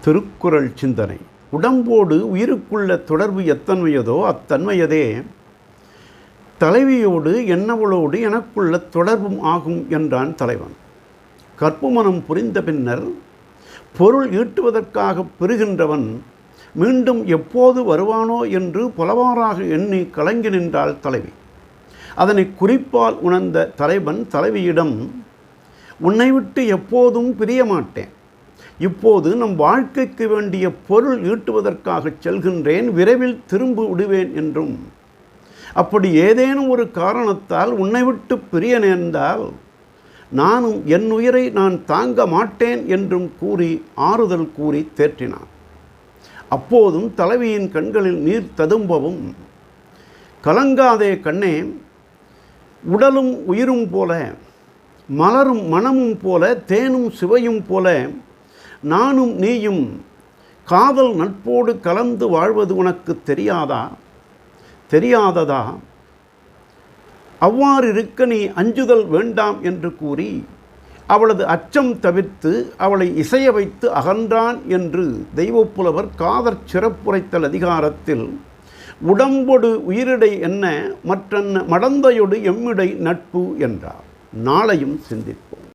திருக்குறள் சிந்தனை. உடம்போடு உயிருக்குள்ள தொடர்பு எத்தன்மையதோ அத்தன்மையதே தலைவியோடு என்னவளோடு எனக்குள்ள தொடர்பும் ஆகும் என்றான் தலைவன். கற்புமனம் புரிந்த பின்னர் பொருள் ஈட்டுவதற்காக பெறுகின்றவன் மீண்டும் எப்போது வருவானோ என்று பலவாறாக எண்ணி கலங்கி நின்றாள் தலைவி. அதனை குறிப்பால் உணர்ந்த தலைவன் தலைவியிடம், உன்னை விட்டு எப்போதும் பிரிய மாட்டேன். இப்போது நம் வாழ்க்கைக்கு வேண்டிய பொருள் ஈட்டுவதற்காக செல்கின்றேன், விரைவில் திரும்ப விடுவேன் என்றும், அப்படி ஏதேனும் ஒரு காரணத்தால் உன்னை விட்டு பிரிய நேர்ந்தால் நானும் என் உயிரை நான் தாங்க மாட்டேன் என்றும் கூறி ஆறுதல் கூறி தேற்றினான். அப்போதும் தலைவியின் கண்களில் நீர் ததும்பவும், கலங்காதே கண்ணே, உடலும் உயிரும் போல, மலரும் மனமும் போல, தேனும் சுவையும் போல நானும் நீயும் காதல் நட்போடு கலந்து வாழ்வது உனக்கு தெரியாததா? அவ்வாறு இருக்க நீ அஞ்சுதல் வேண்டாம் என்று கூறி அவளது அச்சம் தவிர்த்து அவளை இசைய வைத்து அகன்றான் என்று தெய்வப்புலவர் காதற் சிறப்புரைத்தல் அதிகாரத்தில் உடம்பொடு உயிரிடை என்ன மற்றன்ன மடந்தையொடு எம்மிடை நட்பு என்றார். நாளையும் சிந்திப்போம்.